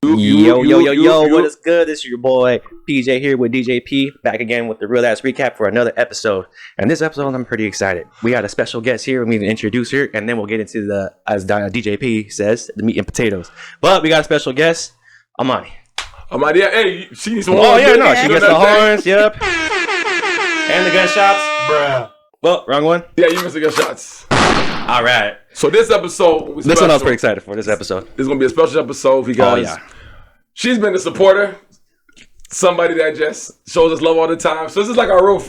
Yo, what is good? This is your boy PJ here with DJ P, back again with the real ass recap for another episode. And this episode, I'm pretty excited. We got a special guest here, and we can introduce her, and then we'll get into as DJ P says, the meat and potatoes. But we got a special guest, Amani. Amani, hey, she needs some horns. Oh, yeah, no, she gets the horns, yep. And the gunshots. Bruh. Well, wrong one. Yeah, you missed the gunshots. All right. So this episode was This one I was pretty excited for, this episode. This is going to be a special episode because she's been a supporter. Somebody that just shows us love all the time. So this is like our real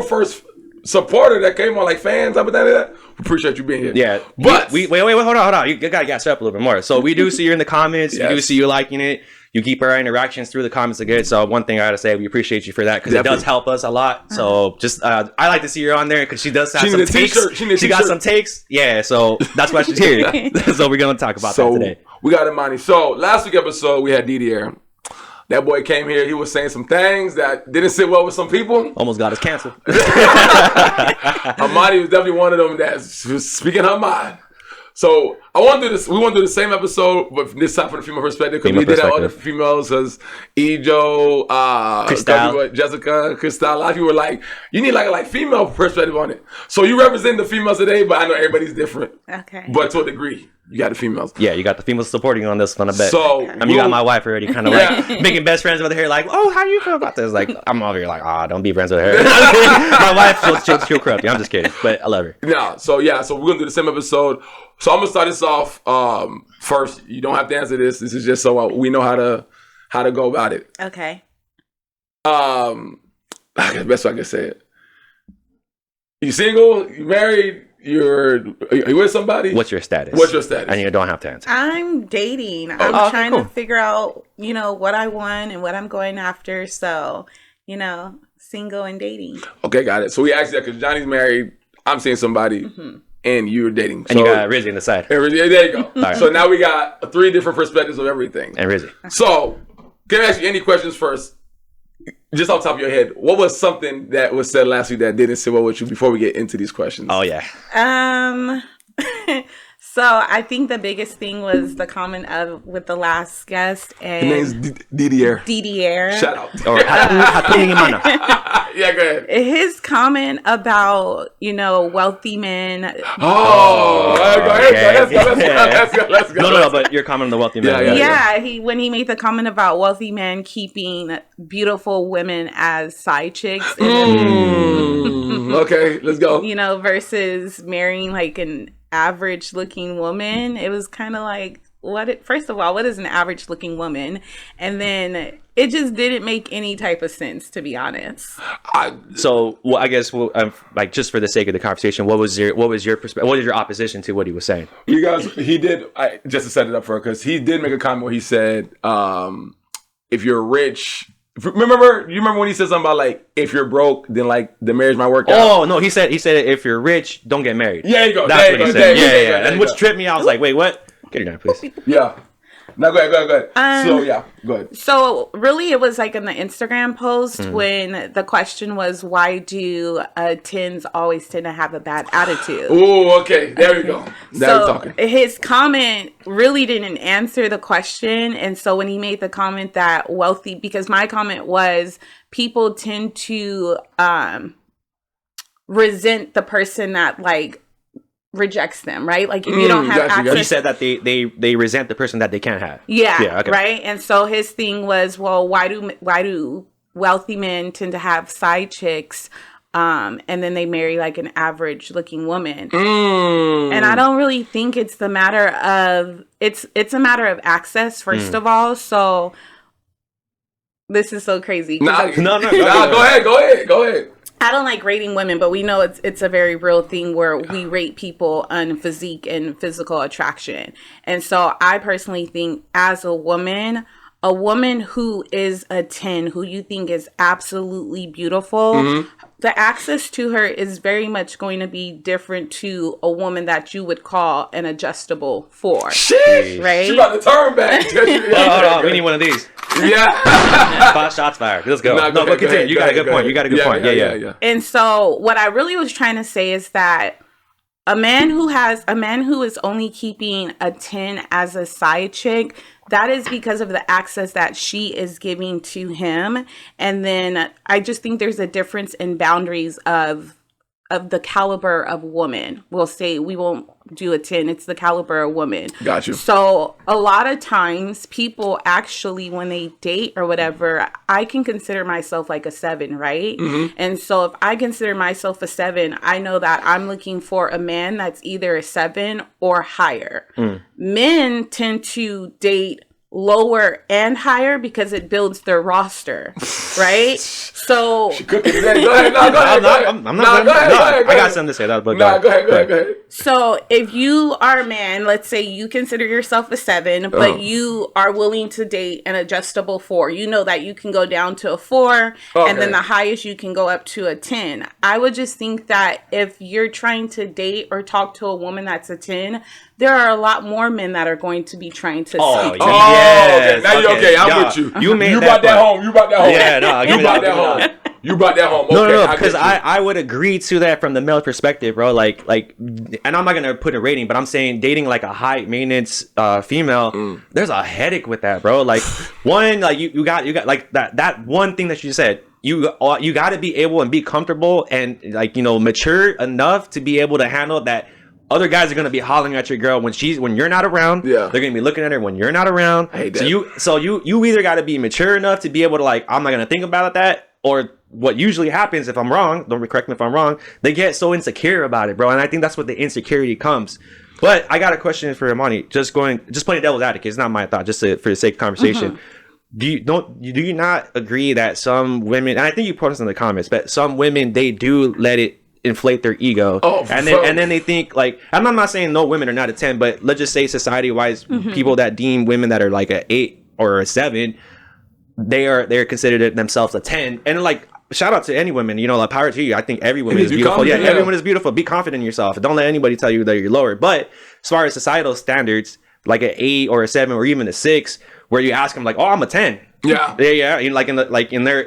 first supporter that came on, like fans, up and that. We appreciate you being here. Yeah. But wait, hold on. You gotta gas up a little bit more. So we do see you in the comments. Yes. We do see you liking it. You keep our interactions through the comments again. So one thing I gotta say, we appreciate you for that because it does help us a lot. So just I like to see her on there because she does have some takes. She got some takes. Yeah. So that's why she's here. So we're gonna talk about that today. We got Amani. So last week episode we had Didier. That boy came here. He was saying some things that didn't sit well with some people. Almost got us canceled. Amani was definitely one of them that was speaking her mind. So I want to do this. We want to do the same episode, but this time from the female perspective because we did have other females. Because Ejo, Cristal, Jessica, Cristal. A lot of people were like, "You need like female perspective on it." So you represent the females today, but I know everybody's different. Okay. But to a degree, you got the females. Yeah, you got the females supporting you on this one, I bet. So I mean, you got my wife already kind of like making best friends with her. Like, oh, how do you feel about this? Like, I'm over here like, don't be friends with her. My wife, she'll corrupt you. I'm just kidding, but I love her. Yeah. So we're gonna do the same episode. So I'm gonna start this off. First, you don't have to answer this. This is just so we know how to go about it. Okay. I guess best way I can say it. You single? You married? Are you with somebody? What's your status? And you don't have to answer. I'm dating. I'm trying to figure out, what I want and what I'm going after. So, single and dating. Okay, got it. So we asked that because Johnny's married. I'm seeing somebody. Mm-hmm. And you're dating. And you got Rizzy on the side. There you go. Right. So now we got 3 different perspectives of everything. And Rizzy. So, can I ask you any questions first? Just off the top of your head, what was something that was said last week that didn't sit well with you before we get into these questions? Oh, yeah. So I think the biggest thing was the comment with the last guest. And his name's Didier. Shout out. Yeah, go ahead. His comment about, wealthy men. Oh, go ahead. Let's go. No, but your comment on the wealthy men. Yeah. When he made the comment about wealthy men keeping beautiful women as side chicks. Okay, let's go. Versus marrying like an average looking woman. It was kind of like, first of all, what is an average looking woman? And then it just didn't make any type of sense, to be honest. I guess like just for the sake of the conversation, what was your perspective? What is your opposition to what he was saying? You guys, just to set it up for her, because he did make a comment where he said, if you're rich. You remember when he said something about like if you're broke, then like the marriage might work out? Oh no, he said if you're rich, don't get married. Yeah, you go. That's what he said. Yeah. And which tripped me, I was like, wait, what? Get her down, please. Yeah. No, go ahead. Go ahead. So really, it was like in the Instagram post when the question was, why do tens always tend to have a bad attitude? Oh, okay. There we go. Now we're talking. His comment really didn't answer the question. And so when he made the comment that because my comment was people tend to resent the person that like rejects them, right? Like if you don't have access. He said that they resent the person that they can't have. Yeah, okay. Right. And so his thing was, well, why do wealthy men tend to have side chicks, and then they marry like an average looking woman? And I don't really think it's the matter of it's a matter of access first of all. So this is so crazy. No, go ahead. I don't like rating women, but we know it's a very real thing where we rate people on physique and physical attraction. And so I personally think as a woman who is a 10, who you think is absolutely beautiful, the access to her is very much going to be different to a woman that you would call an adjustable 4. Shit! Right? She's about to turn back. Hold on. We need one of these. Yeah. 5 shots fired. Let's go. No, but continue. You got a good point. Yeah. And so what I really was trying to say is that A man who is only keeping a 10 as a side chick, that is because of the access that she is giving to him. And then I just think there's a difference in boundaries of the caliber of woman. We'll say we won't do a 10. It's the caliber of woman. Got you. So a lot of times people actually, when they date or whatever, I can consider myself like a 7, right? Mm-hmm. And so if I consider myself a 7, I know that I'm looking for a man that's either a 7 or higher. Men tend to date lower and higher because it builds their roster, right? So Go ahead. I got something to say. Go ahead. So if you are a man, let's say you consider yourself a 7, but you are willing to date an adjustable 4. You know that you can go down to a 4, and then the highest you can go up to a 10. I would just think that if you're trying to date or talk to a woman that's a 10, there are a lot more men that are going to be trying to seek. Yes. Now you're okay. I'm with you. You brought that home. Yeah, no, you brought that home. You brought that home. Okay, no, because I would agree to that from the male perspective, bro. Like, and I'm not gonna put a rating, but I'm saying dating like a high maintenance female, there's a headache with that, bro. Like, one, like you got like that one thing that you said. You got to be able and be comfortable and like mature enough to be able to handle that. Other guys are gonna be hollering at your girl when you're not around. Yeah, they're gonna be looking at her when you're not around. So you either got to be mature enough to be able to like, I'm not gonna think about that, or what usually happens, if I'm wrong, don't correct me if I'm wrong, they get so insecure about it, bro. And I think that's what the insecurity comes. But I got a question for Imani. Just playing devil's advocate. It's not my thought. Just for the sake of conversation. Do you not agree that some women, and I think you put this in the comments, but some women, they do let it inflate their ego, and then they think like, I'm not saying no women are not a 10, but let's just say society wise, people that deem women that are like a 8 or a 7, they're considered themselves a 10. And like, shout out to any women, like, power to you. I think every woman is beautiful. Yeah, every woman is beautiful. Be confident in yourself. Don't let anybody tell you that you're lower. But as far as societal standards, like an 8 or a 7 or even a 6, where you ask them like, oh, I'm a 10. Yeah.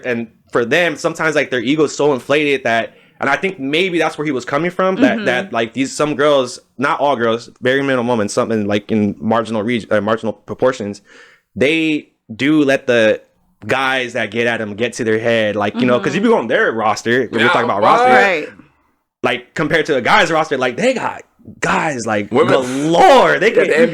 And for them, sometimes like their ego is so inflated that. And I think maybe that's where he was coming from. That like some girls, not all girls, very minimal women, something like in marginal proportions, they do let the guys that get at them get to their head, like because if you go on their roster, we're talking about roster, right? Like compared to a guy's roster, like they got guys like galore. They could play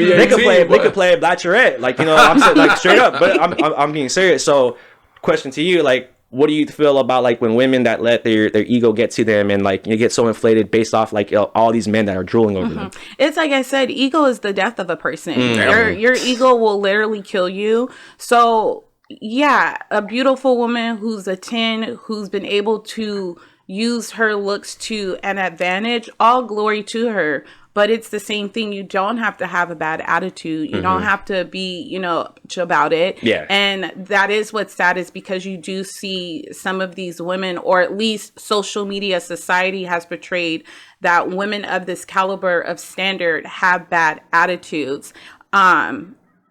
Bachelorette, like I'm saying, like straight up. But I'm being serious. So, question to you, like, what do you feel about like when women that let their ego get to them and like you get so inflated based off like all these men that are drooling over them? It's like I said, ego is the death of a person. Your ego will literally kill you. So yeah, a beautiful woman who's a 10, who's been able to use her looks to an advantage, all glory to her. But it's the same thing. You don't have to have a bad attitude. You don't have to be, about it. Yeah. And that is what's sad, is because you do see some of these women, or at least social media society has portrayed that women of this caliber of standard have bad attitudes.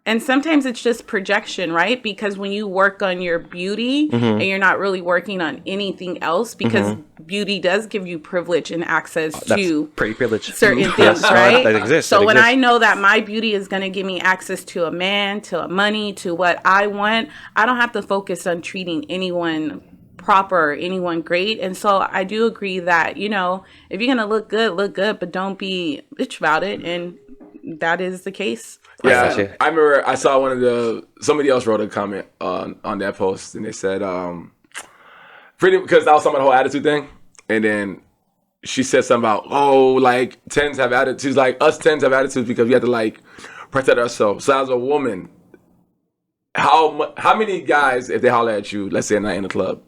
And sometimes it's just projection, right? Because when you work on your beauty and you're not really working on anything else, because beauty does give you privilege and access to pretty privilege. Certain things, right? That exists. So when I know that my beauty is going to give me access to a man, to money, to what I want, I don't have to focus on treating anyone proper, anyone great. And so I do agree that, if you're going to look good, but don't be bitch about it. And that is the case. Yeah, I remember I saw somebody else wrote a comment on that post, and they said, because I was talking about the whole attitude thing, and then she said something about, like 10s have attitudes. She's like, us 10s have attitudes because we have to like protect ourselves. So as a woman, how many guys, if they holler at you, let's say at night in the club,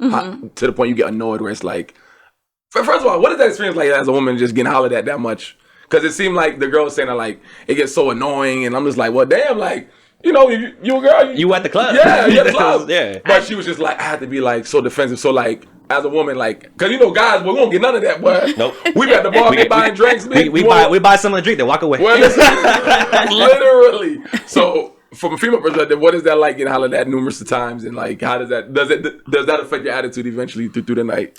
to the point you get annoyed where it's like, first of all, what is that experience like as a woman just getting hollered at that much? Because it seemed like the girl was saying that, like, it gets so annoying, and I'm just like, well, damn, like, you a girl. You at the club. Yeah, you at the club. Yeah. But she was just like, I had to be, like, so defensive. So, like, as a woman, like, because, guys, we won't get none of that, boy. Nope. We be at the bar, we buying drinks. We buy someone a drink, they walk away. Well, literally. So, from a female perspective, what is that like getting hollered at numerous times? And, like, how does that affect your attitude eventually through the night?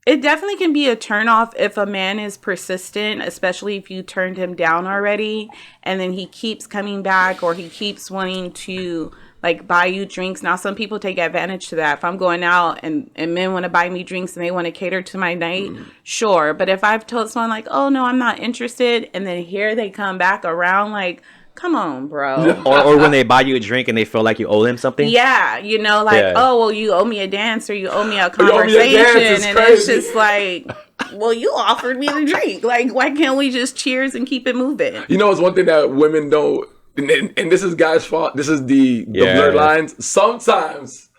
It definitely can be a turnoff if a man is persistent, especially if you turned him down already, and then he keeps coming back or he keeps wanting to like buy you drinks. Now, some people take advantage to that. If I'm going out and men want to buy me drinks and they want to cater to my night, sure. But if I've told someone like, oh no, I'm not interested, and then here they come back around like, come on, bro. Or when they buy you a drink and they feel like you owe them something. Yeah, like, oh, well, you owe me a dance or you owe me a conversation. And crazy. It's just like, well, you offered me the drink. Like, why can't we just cheers and keep it moving? You know, it's one thing that women don't, and this is guys' fault. This is the blurred lines. Sometimes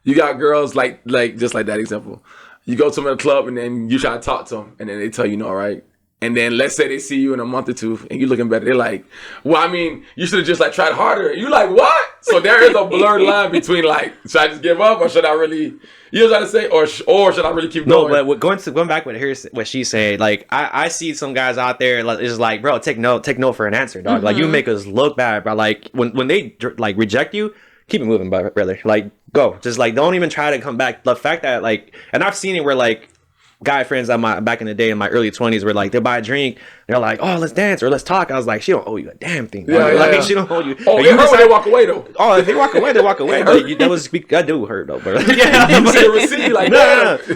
you got girls like just like that example. You go to them in a club and then you try to talk to them and then they tell you no, right? And then let's say they see you in a month or two and you looking better. They're like, well, I mean, you should have just like tried harder. You like, what? So there is a blurred line between like, should I just give up or should I really, you know what I'm trying to say? Or should I really keep going? No, but going back with what she said, like I see some guys out there like, it's like, bro, take no for an answer, dog. Like you make us look bad, bro. Like when they like reject you, keep it moving, brother. Like go, just like don't even try to come back. The fact that like, and I've seen it where like guy friends back in the day in my early 20s were like, they buy a drink, they're like, oh, let's dance or let's talk. I was like, she don't owe you a damn thing. Like she don't owe you. Oh, it hurt when they walk away though. Oh, if they walk away, they walk away. But that do hurt though, bro.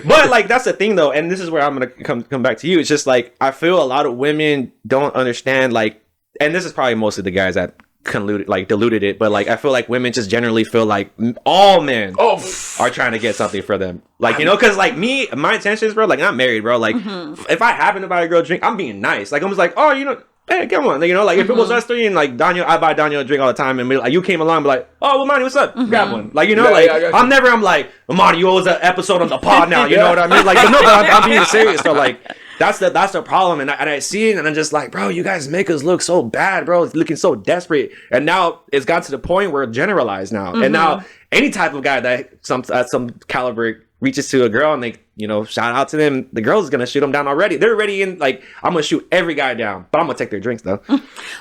But like that's the thing though, and this is where I'm gonna come back to you. It's just like I feel a lot of women don't understand, like, and this is probably mostly the guys that diluted it, but like I feel like women just generally feel like all men are trying to get something for them, like, you know, because like me, my intentions, bro, like I'm married, bro, like if I happen to buy a girl a drink, I'm being nice, like I'm just like, oh, you know, hey, come on, you know, like if it was us three and like Daniel, I buy Daniel a drink all the time, and like you came along, be like, oh, well, Monty, what's up? Grab one, like, you know, I'm like, Monty, you owe us an episode on the pod now, you know what I mean? Like, but no, but I'm being serious, so like. That's the problem, and I see it, and I'm just like, bro, you guys make us look so bad, bro. It's looking so desperate, and now it's got to the point where it's generalized now, and now any type of guy that some caliber reaches to a girl and they, you know, shout out to them, the girl is gonna shoot them down already. They're already in, like, I'm gonna shoot every guy down, but I'm gonna take their drinks though.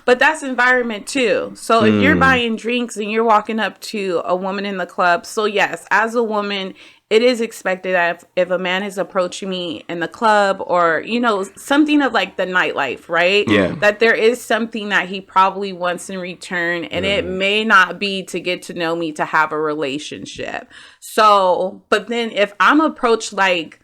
But that's environment too. So if you're buying drinks and you're walking up to a woman in the club, so yes, as a woman, it is expected that if a man is approaching me in the club or, you know, something of like the nightlife, right? Yeah. That there is something that he probably wants in return, and it may not be to get to know me, to have a relationship. So, but then if I'm approached like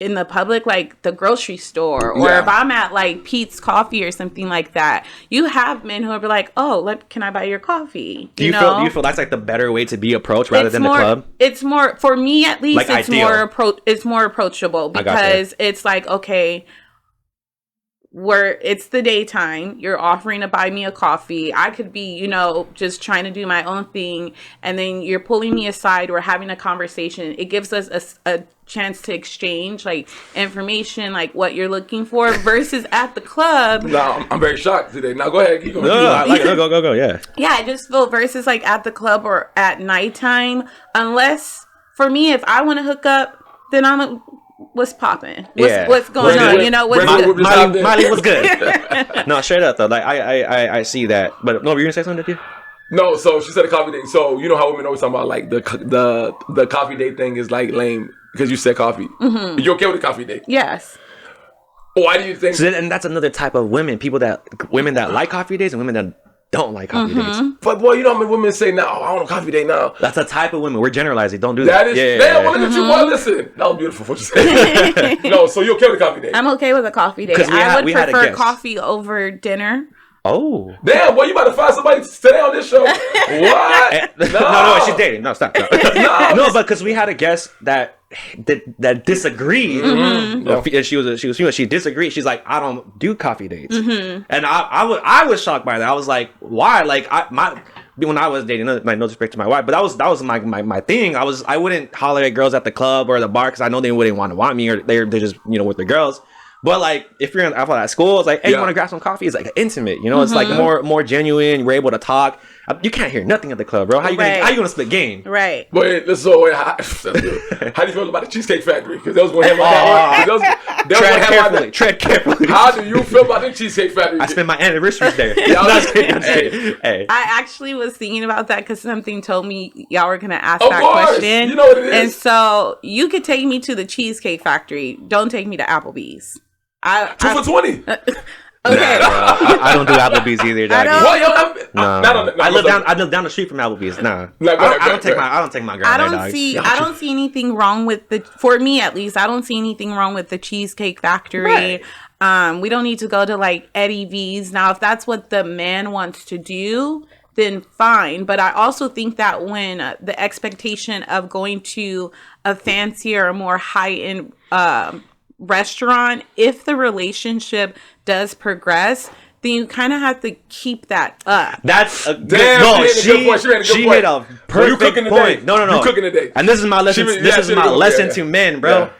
in the public, like the grocery store, or if I'm at like Pete's Coffee or something like that, you have men who will be like, oh, can I buy your coffee? Do you feel that's like the better way to be approached rather than the club? It's more, for me at least, like it's more approachable, because it's like, okay, where it's the daytime, you're offering to buy me a coffee. I could be, you know, just trying to do my own thing, and then you're pulling me aside, we're having a conversation. It gives us a chance to exchange like information, like what you're looking for, versus at the club. No, I'm very shocked today. Now go ahead, keep going. Go, yeah. Yeah, I just feel versus like at the club or at nighttime, unless for me, if I want to hook up, then what's popping? What's going on? You know, what's good? Miley, what's good? No, straight up though, like I see that. But no, were you gonna say something, did you? No, so she said a coffee date. So you know how women always talk about like the coffee date thing is like lame because you said coffee. You okay with a coffee date? Yes. Why do you think? So and that's another type of women that like coffee dates and women that don't like coffee dates. But boy, you know how many women say now, I want a coffee date now. That's a type of women. We're generalizing. Don't do that. That is, well, look at you. Well, listen, that was beautiful what you said. No, so you okay with a coffee date? I'm okay with a coffee date. I would prefer coffee over dinner. Oh. Damn, boy, you about to find somebody today on this show. What? No, she's dating. No, stop. No, but because we had a guest that disagreed. She disagreed. She's like, I don't do coffee dates. And I was shocked by that. I was like, why? Like when I was dating, like, no disrespect to my wife, but that was my thing. I wouldn't holler at girls at the club or the bar because I know they wouldn't want me, or they're just, you know, with the girls. But like, if you're at school, it's like, hey, you want to grab some coffee? It's like intimate, you know. It's like more genuine. You're able to talk. You can't hear nothing at the club, bro. How you gonna split game? Right. Wait, how do you feel about the Cheesecake Factory? Because they was going to have that. Tread carefully. How do you feel about the Cheesecake Factory? I spent my anniversaries there. I'm kidding. Hey. I actually was thinking about that because something told me y'all were gonna ask that question. You know what it is. And so you could take me to the Cheesecake Factory. Don't take me to Applebee's. 2 for $20. Okay. I don't do Applebee's either, doggy. I live down the street from Applebee's. Nah. I don't take my girl. I don't see anything wrong with for me at least, I don't see anything wrong with the Cheesecake Factory. Right. We don't need to go to like Eddie V's. Now, if that's what the man wants to do, then fine. But I also think that when the expectation of going to a fancier, more high-end restaurant, if the relationship does progress, then you kind of have to keep that up. That's a she hit a perfect point. No. You cooking today. And this is my lesson. Lesson to men, bro. Yeah.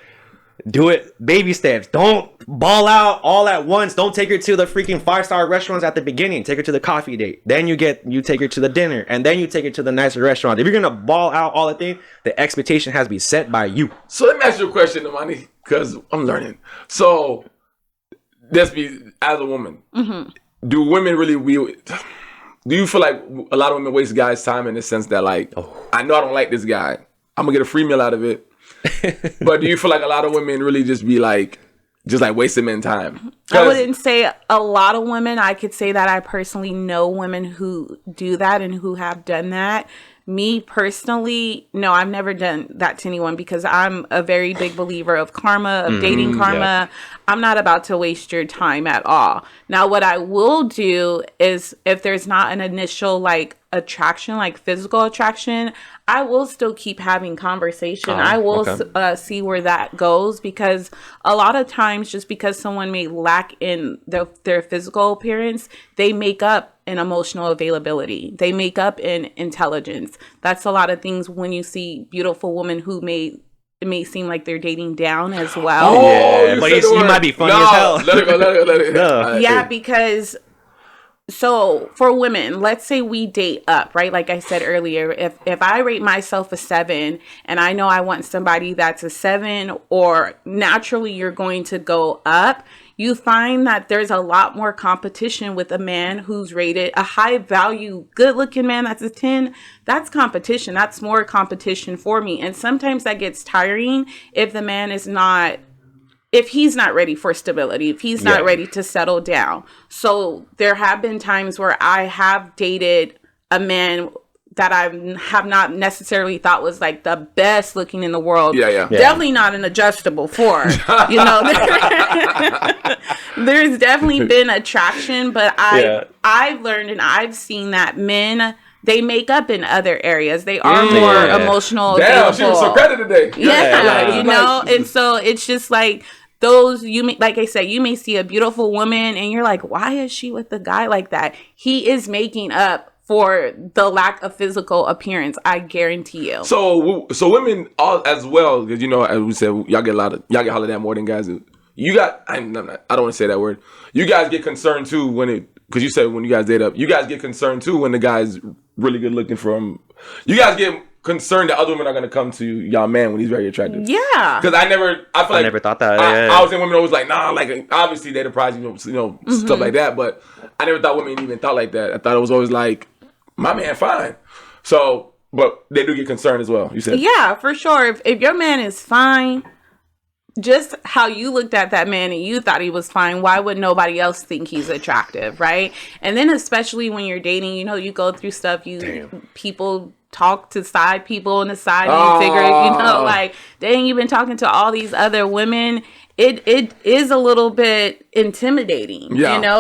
Do it baby steps. Don't ball out all at once. Don't take her to the freaking 5-star restaurants at the beginning. Take her to the coffee date. Then you take her to the dinner, and then you take her to the nicer restaurant. If you're gonna ball out all the thing, the expectation has to be set by you. So let me ask you a question, Imani, because I'm learning. So let's be, as a woman, do women really do you feel like a lot of women waste guys' time in the sense that like, I know I don't like this guy, I'm gonna get a free meal out of it. But do you feel like a lot of women really just wasting men's time? I wouldn't say a lot of women. I could say that I personally know women who do that and who have done that. Me personally, no, I've never done that to anyone because I'm a very big believer of karma, of dating karma. Yeah. I'm not about to waste your time at all. Now, what I will do is if there's not an initial like attraction, like physical attraction, I will still keep having conversation. I will see where that goes, because a lot of times just because someone may lack in their physical appearance, they make up in emotional availability. They make up in intelligence. That's a lot of things when you see beautiful women who it may seem like they're dating down as well. Yeah, but you might be funny as hell. Let it go. Yeah, because so for women, let's say we date up, right? Like I said earlier, if I rate myself a 7 and I know I want somebody that's a 7, or naturally you're going to go up, you find that there's a lot more competition with a man who's rated a high value, good looking man that's a 10. That's competition. That's more competition for me. And sometimes that gets tiring if the man is not, if he's not ready for stability, if he's not ready to settle down. So there have been times where I have dated a man that I have not necessarily thought was like the best looking in the world. Yeah. Definitely not an adjustable 4. You know, there's definitely been attraction, but I've learned and I've seen that men, they make up in other areas. They are more emotional. Damn, she was so credit today. Yeah, you know, and so it's just like those, like I said, you may see a beautiful woman and you're like, why is she with a guy like that? He is making up for the lack of physical appearance. I guarantee you. So women all as well, because you know, as we said, y'all get hollered at more than guys do. You got, I don't want to say that word. You guys get concerned too because you said when you guys date up, you guys get concerned too when the guy's really good looking from. You guys get concerned that other women are going to come to y'all man when he's very attractive. Yeah. Because I never thought that. I was in women always like, nah, like obviously they the prize, stuff like that. But I never thought women even thought like that. I thought it was always like, my man, fine. So, but they do get concerned as well. You said, yeah, for sure. If your man is fine, just how you looked at that man and you thought he was fine, why would nobody else think he's attractive, right? And then especially when you're dating, you go through stuff. People talk to side people on the side, and you figure, like, dang, you've been talking to all these other women. It is a little bit intimidating,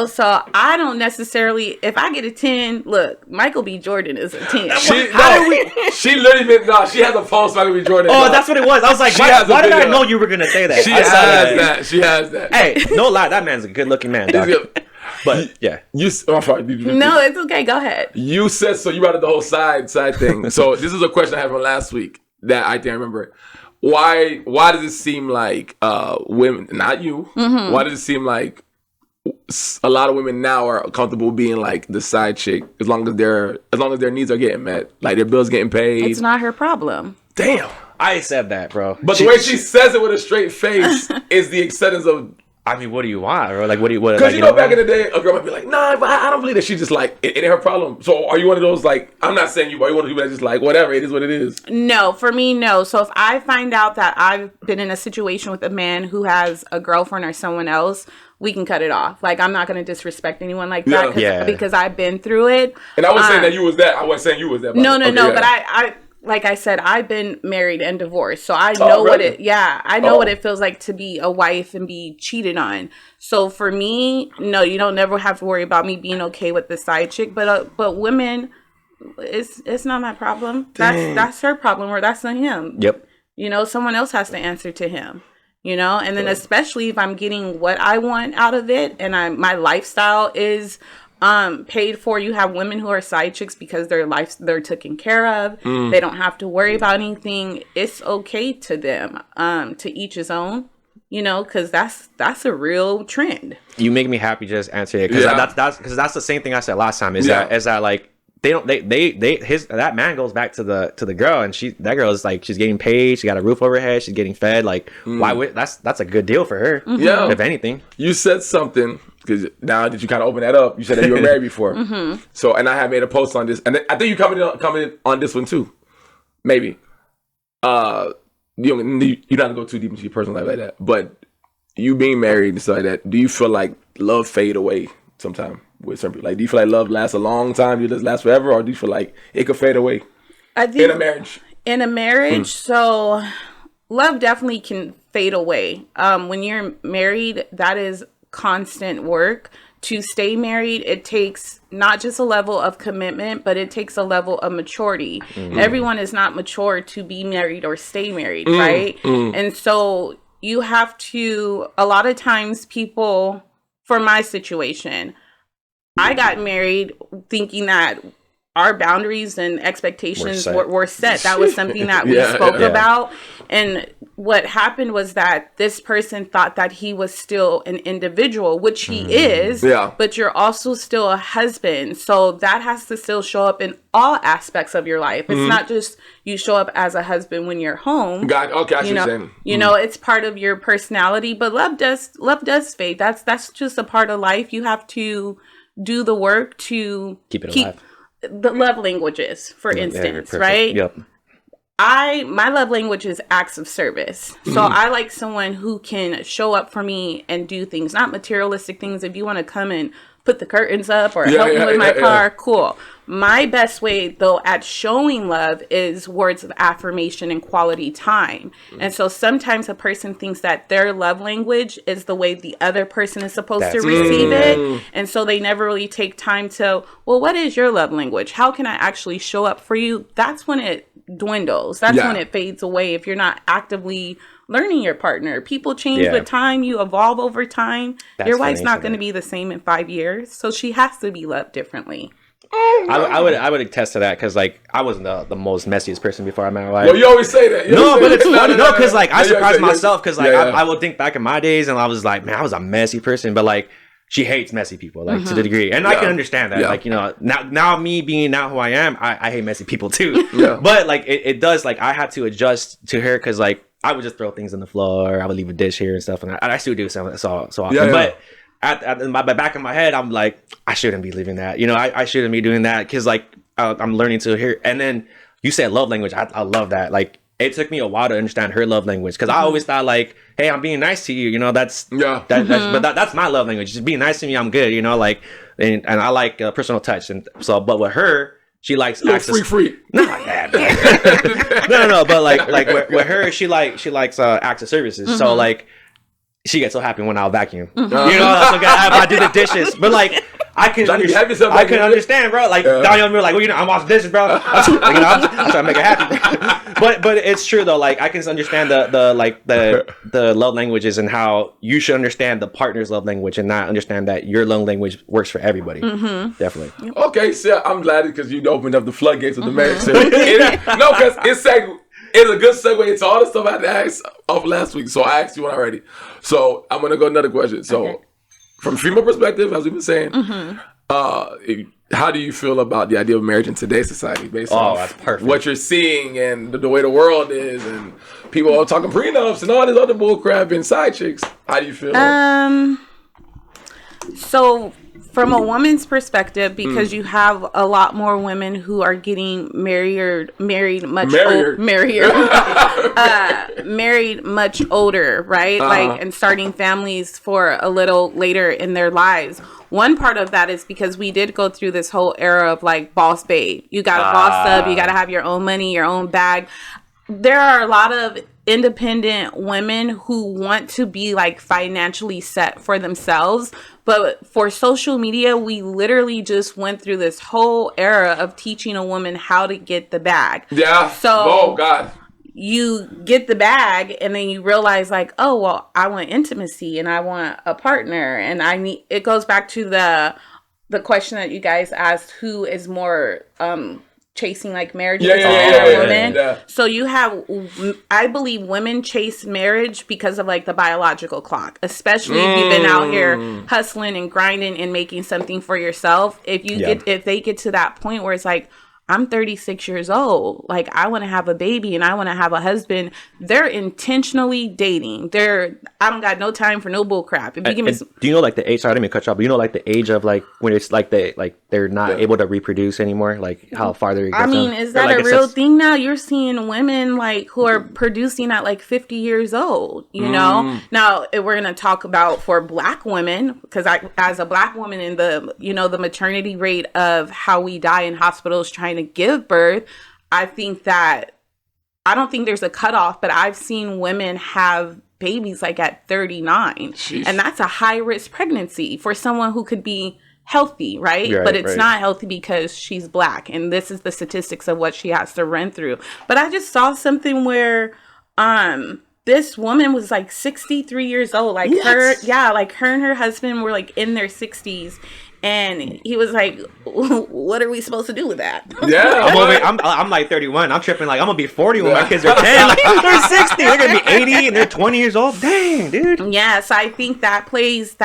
So I don't necessarily, if I get a 10, look, Michael B. Jordan is a 10. She literally been, she has a false Michael B. Jordan. Oh, that's what it was. I was like, why did I know you were going to say that? She has that. Hey, no lie, that man's a good looking man, dog. But yeah, I'm sorry. No, it's okay. Go ahead. You said so. You brought up the whole side thing. So this is a question I had from last week that I think I remember. why does it seem like women, not you, why does it seem like a lot of women now are comfortable being like the side chick as long as their needs are getting met, like their bills getting paid? It's not her problem. Damn. I accept that, bro. But the way she says it with a straight face is the acceptance of. I mean, what do you want, bro? Like, what do you want? Because like, back in the day, a girl might be like, "Nah, but I don't believe that." She's just like, it ain't her problem. So, are you one of those like? I'm not saying you, but are you one of those people that's just like, whatever, it is what it is? No, for me, no. So if I find out that I've been in a situation with a man who has a girlfriend or someone else, we can cut it off. Like, I'm not going to disrespect anyone like that because I've been through it. And I wasn't saying that you was that. I wasn't saying you was that. No. But I like I said, I've been married and divorced, so I know what it. Yeah, I know what it feels like to be a wife and be cheated on. So for me, no, you don't never have to worry about me being okay with the side chick. But women, it's not my problem. That's her problem, or that's not him. Yep. You know, someone else has to answer to him. You know, and then especially if I'm getting what I want out of it, and my lifestyle is paid for. You have women who are side chicks because they're taken care of. They don't have to worry about anything. It's okay to them. To each his own. You know, because that's a real trend. You make me happy just answering it because that's the same thing I said last time. Is that like that man goes back to the girl, and that girl is like, she's getting paid, she got a roof over her head, she's getting fed. Like, why would that's a good deal for her. Yeah, if anything. You said something. Because now that you kind of open that up, you said that you were married before. So, and I had made a post on this, and I think you commented on this one too. Maybe. You don't have to go too deep into your personal life like that. But you being married and stuff like that, do you feel like love fade away sometime with some people? Like, do you feel like love lasts a long time? Do it last forever, or do you feel like it could fade away? I think in a marriage. In a marriage, so love definitely can fade away. When you're married, that is constant work. To stay married, it takes not just a level of commitment, but it takes a level of maturity. Everyone is not mature to be married or stay married, right? And so you have to, a lot of times people, for my situation, I got married thinking that our boundaries and expectations were set. That was something that we spoke about. And what happened was that this person thought that he was still an individual, which he is, but you're also still a husband. So that has to still show up in all aspects of your life. It's not just you show up as a husband when you're home. You know, it's part of your personality, but love does fade. That's just a part of life. You have to do the work to keep it alive. The love languages, for instance, right? Yep. My love language is acts of service. So I like someone who can show up for me and do things, not materialistic things. If you want to come and put the curtains up or help me with my car, cool. My best way, though, at showing love is words of affirmation and quality time. And so sometimes a person thinks that their love language is the way the other person is supposed to receive it. And so they never really take time to, well, what is your love language? How can I actually show up for you? That's when it dwindles. That's when it fades away if you're not actively learning your partner. People change with time. You evolve over time. Your wife's not going to be the same in 5 years. So she has to be loved differently. I would attest to that because like I wasn't the most messiest person before I met my wife. Well, you always say that. But it's funny. No, because like I surprised myself because like I would think back in my days and I was like, man, I was a messy person, but like she hates messy people like to the degree, and I can understand that. Like, you know, now me being now who I am, I hate messy people too. But like it does, like I had to adjust to her because like I would just throw things on the floor, I would leave a dish here and stuff, and I still do so often. But at my back of my head, I'm like, I shouldn't be leaving that. You know, I shouldn't be doing that because like I'm learning to hear. And then you said love language. I love that. Like it took me a while to understand her love language because I always thought like, hey, I'm being nice to you. You know, that's my love language. Just being nice to me, I'm good. You know, like and I like personal touch. And so, but with her, she likes access. Free. Not like that. No. But like with her, she likes acts of services. So like. She gets so happy when I'll vacuum. You know, so if I do the dishes. But like, I can understand, bro. Like, Daniel, like, well, you know, I'm washing dishes, bro. I'm trying to make her happy, bro. But it's true though. Like, I can understand the love languages and how you should understand the partner's love language and not understand that your love language works for everybody. Definitely. Okay, so I'm glad because you opened up the floodgates of the marriage. No, because it's like it's a good segue into all the stuff I had to ask off last week. So I asked you one already. So I'm gonna go another question. So from female perspective, as we've been saying, how do you feel about the idea of marriage in today's society based on that's perfect. what you're seeing and the way the world is and people are talking prenups and all this other bull crap and side chicks? How do you feel? So from a woman's perspective, because you have a lot more women who are getting married much older, right? Like, and starting families for a little later in their lives. One part of that is because we did go through this whole era of like boss babe. You got to boss up. You got to have your own money, your own bag. There are a lot of independent women who want to be like financially set for themselves. But for social media, we literally just went through this whole era of teaching a woman how to get the bag. Yeah. So, oh, God. You get the bag and then you realize like, oh, well, I want intimacy and I want a partner. And it goes back to the question that you guys asked, who is more, chasing like marriage women. Yeah. So you have, I believe women chase marriage because of like the biological clock, especially if you've been out here hustling and grinding and making something for yourself. If they get to that point where it's like, I'm 36 years old. Like, I want to have a baby and I want to have a husband. They're intentionally dating. I don't got no time for no bull crap. If you give me do you know like the age? Sorry, I didn't mean to cut you off. But you know like the age of like when it's like they're not able to reproduce anymore. Like how far they're. I mean, is that a real thing now? You're seeing women like who are producing at like 50 years old. You know. Now we're gonna talk about for Black women because as a Black woman in the maternity rate of how we die in hospitals trying to give birth, I don't think there's a cutoff, but I've seen women have babies like at 39. Sheesh. And that's a high risk pregnancy for someone who could be healthy, right? But it's not healthy because she's Black, and this is the statistics of what she has to run through. But I just saw something where this woman was like 63 years old, like her and her husband were like in their 60s. And he was like, what are we supposed to do with that? Yeah. I'm like 31. I'm tripping like I'm going to be 40 when my kids are 10. Like, they're 60. They're going to be 80 and they're 20 years old. Dang, dude. Yeah, so I think that plays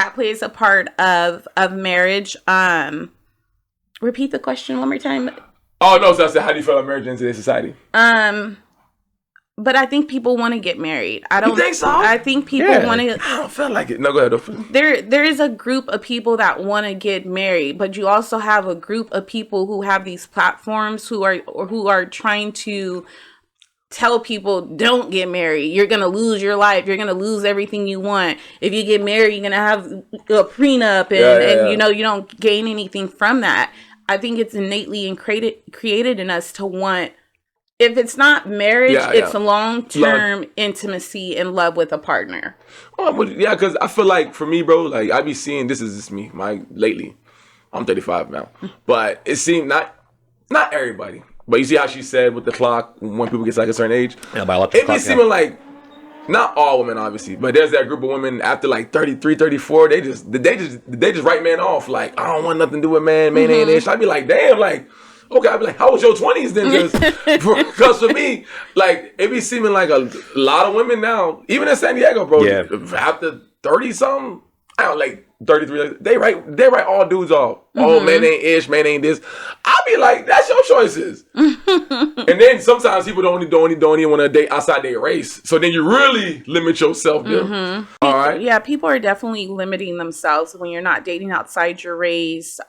a part of marriage. Repeat the question one more time. Oh, no. So I said, how do you feel about marriage in today's society? But I think people want to get married. You think so? I think people want to. I don't feel like it. No, go ahead. There is a group of people that want to get married, but you also have a group of people who have these platforms who are trying to tell people, don't get married. You're going to lose your life. You're going to lose everything you want. If you get married, you're going to have a prenup and you don't gain anything from that. I think it's innately created in us to want. If it's not marriage, it's long-term intimacy and love with a partner. Because I feel like for me, bro, like I be seeing, this is just me, lately. I'm 35 now. But it seemed not everybody. But you see how she said with the clock, when people get to like a certain age? Yeah, biological clock. It be seeming like, not all women, obviously, but there's that group of women after like 33, 34, they just write men off. Like, I don't want nothing to do with man ain't ish. I'd be like, damn, like, okay, I'd be like, how was your 20s then? Because for me, like, it be seeming like a lot of women now, even in San Diego, bro, after 30-something, I don't like 33, they write all dudes off. Oh, man ain't ish, man ain't this. I'll be like, that's your choices. And then sometimes people don't even want to date outside their race. So then you really limit yourself there. All right? Yeah, people are definitely limiting themselves when you're not dating outside your race.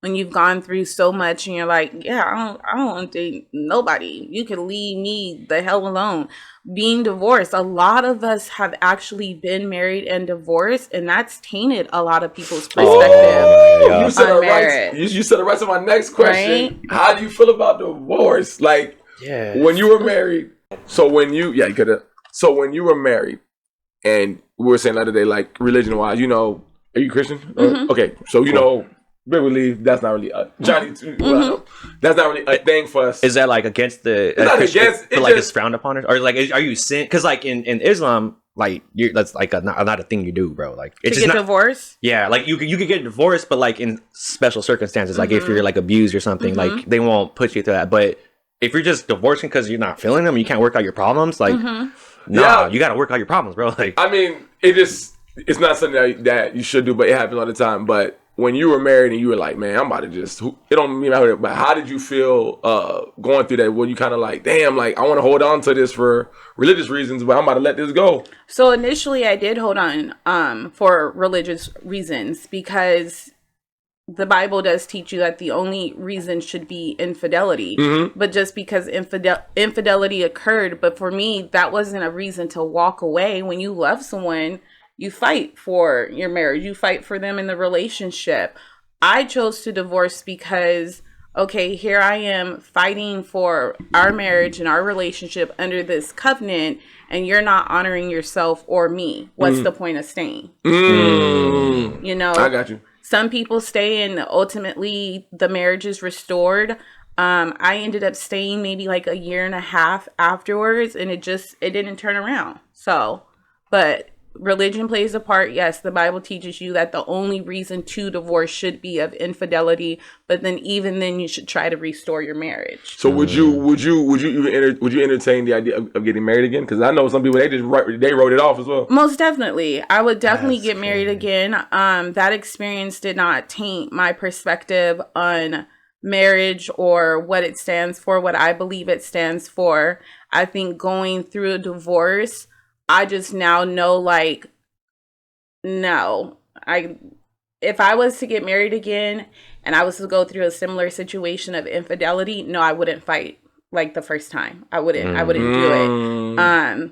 When you've gone through so much and you're like, I don't want to date nobody. You can leave me the hell alone. Being divorced, a lot of us have actually been married and divorced, and that's tainted a lot of people's perspective. You said it right to my next question. Right? How do you feel about divorce? Like, when you were married, so when you were married, and we were saying the other day, like, religion-wise, are you Christian? Okay, so believe that's not really Johnny. That's not really a thing for us. Is that like against the? It's not against. It's frowned upon, or like, are you sin? Because like in Islam, like that's like not a thing you do, bro. Like it's to get divorced. Yeah, like you could get divorced, but like in special circumstances, like if you're like abused or something, like they won't put you through that. But if you're just divorcing because you're not feeling them, you can't work out your problems. Like, you got to work out your problems, bro. Like, I mean, it's not something that you should do, but it happens all the time. But when you were married and you were like, man, I'm about to just, it don't mean matter, but how did you feel going through that? Were you kind of like, damn, like I want to hold on to this for religious reasons, but I'm about to let this go? So initially I did hold on for religious reasons, because the Bible does teach you that the only reason should be infidelity. But just because infidelity occurred, but for me, that wasn't a reason to walk away. When you love someone, you fight for your marriage. You fight for them in the relationship. I chose to divorce because, okay, here I am fighting for our marriage and our relationship under this covenant, and you're not honoring yourself or me. What's the point of staying? You know? I got you. Some people stay and ultimately the marriage is restored. I ended up staying maybe like a year and a half afterwards, and it didn't turn around. So, but religion plays a part. Yes, the Bible teaches you that the only reason to divorce should be of infidelity, but then even then you should try to restore your marriage. So would you entertain the idea of getting married again? Because I know some people they wrote it off as well. Most definitely, I would definitely get married again. That experience did not taint my perspective on marriage or what it stands for, what I believe it stands for. I think going through a divorce, I just now know, like, no, if I was to get married again and I was to go through a similar situation of infidelity, no, I wouldn't fight like the first time. I wouldn't do it.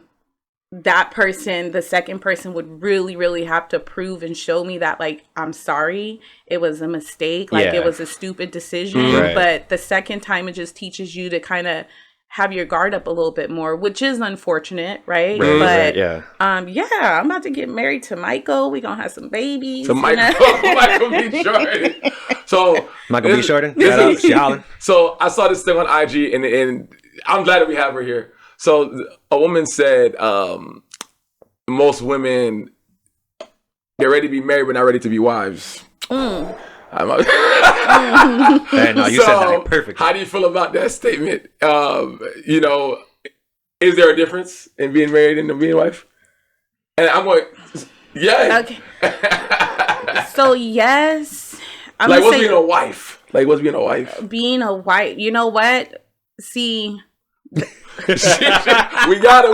That person, the second person, would really, really have to prove and show me that, like, I'm sorry, it was a mistake, like it was a stupid decision. But the second time, it just teaches you to kind of have your guard up a little bit more, which is unfortunate, right? I'm about to get married to Michael. We gonna have some babies. So Michael B. Jordan. So Michael B. Jordan. So I saw this thing on IG, and I'm glad that we have her here. So a woman said, most women, they're ready to be married, but not ready to be wives. Hey, no, you said that perfectly. How do you feel about that statement? You know, is there a difference in being married and being a wife? And I'm going, yeah. Okay. So yes, I'm like, what's being a wife? Like, what's being a wife? Being a wife, you know what? See. we got it.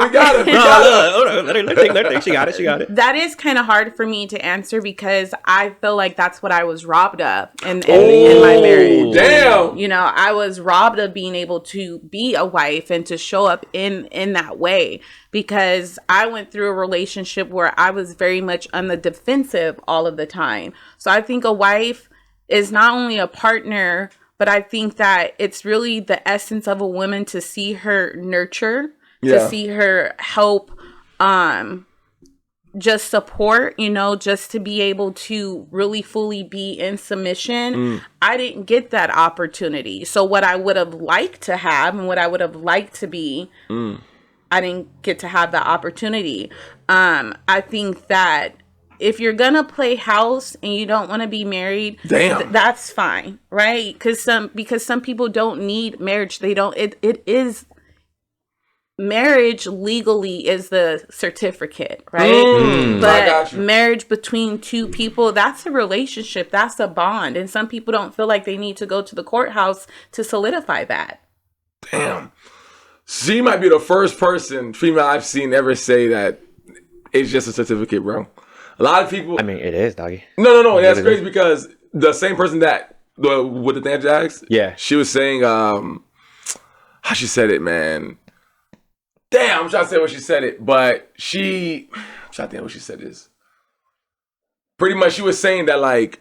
Let her think. She got it. That is kind of hard for me to answer because I feel like that's what I was robbed of in my marriage. Damn. You know, I was robbed of being able to be a wife and to show up in that way, because I went through a relationship where I was very much on the defensive all of the time. So I think a wife is not only a partner, but I think that it's really the essence of a woman to see her nurture, to see her help, just support, you know, just to be able to really fully be in submission. I didn't get that opportunity. So what I would have liked to have and what I would have liked to be, I didn't get to have that opportunity. I think that if you're gonna play house and you don't want to be married, that's fine, right? Because some people don't need marriage. They don't. It is marriage legally is the certificate, right? But marriage between two people, that's a relationship. That's a bond, and some people don't feel like they need to go to the courthouse to solidify that. Damn, she might be the first female I've seen ever say that it's just a certificate, bro. A lot of people. I mean, it is, doggy. No. That's crazy because the same person with the thing I asked, she was saying, how she said it, man. Damn, I'm trying to say what she said it, but I'm trying to think what she said is. Pretty much, she was saying that, like,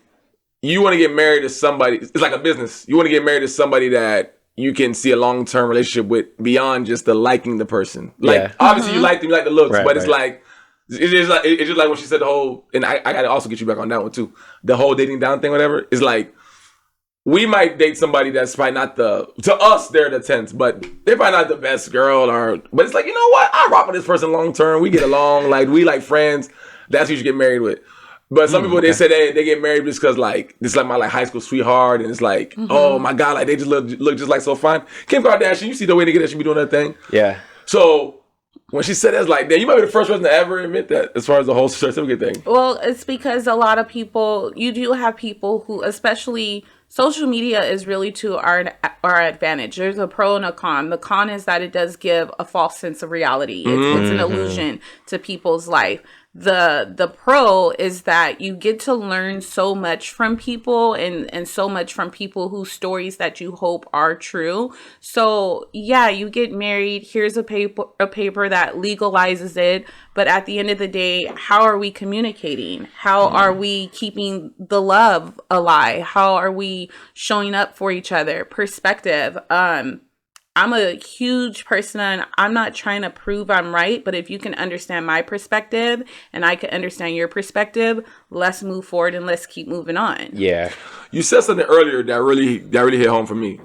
you want to get married to somebody. It's like a business. You want to get married to somebody that you can see a long-term relationship with beyond just the liking the person. Like, obviously, you like them, you like the looks, but it's like. It's just like when she said the whole, and I got to also get you back on that one too. The whole dating down thing, whatever. Is like, we might date somebody that's probably not to us, they're the 10th, but they're probably not the best girl but it's like, you know what? I rock with this person long term. We get along. Like, we like friends. That's who you should get married with. But some people they say they get married just because like this is like my like high school sweetheart, and it's like oh my god, like they just look just like so fine. Kim Kardashian, you see the way they get that she be doing that thing. Yeah. So when she said that, it's like, damn, you might be the first person to ever admit that as far as the whole certificate thing. Well, it's because a lot of people, you do have people who, especially social media is really to our advantage. There's a pro and a con. The con is that it does give a false sense of reality. It's an illusion to people's life. The pro is that you get to learn so much from people and so much from people whose stories that you hope are true. So yeah, you get married. Here's a paper that legalizes it. But at the end of the day, how are we communicating? How are we keeping the love alive? How are we showing up for each other? Perspective. I'm a huge person and I'm not trying to prove I'm right, but if you can understand my perspective and I can understand your perspective, let's move forward and let's keep moving on. Yeah. You said something earlier that really hit home for me.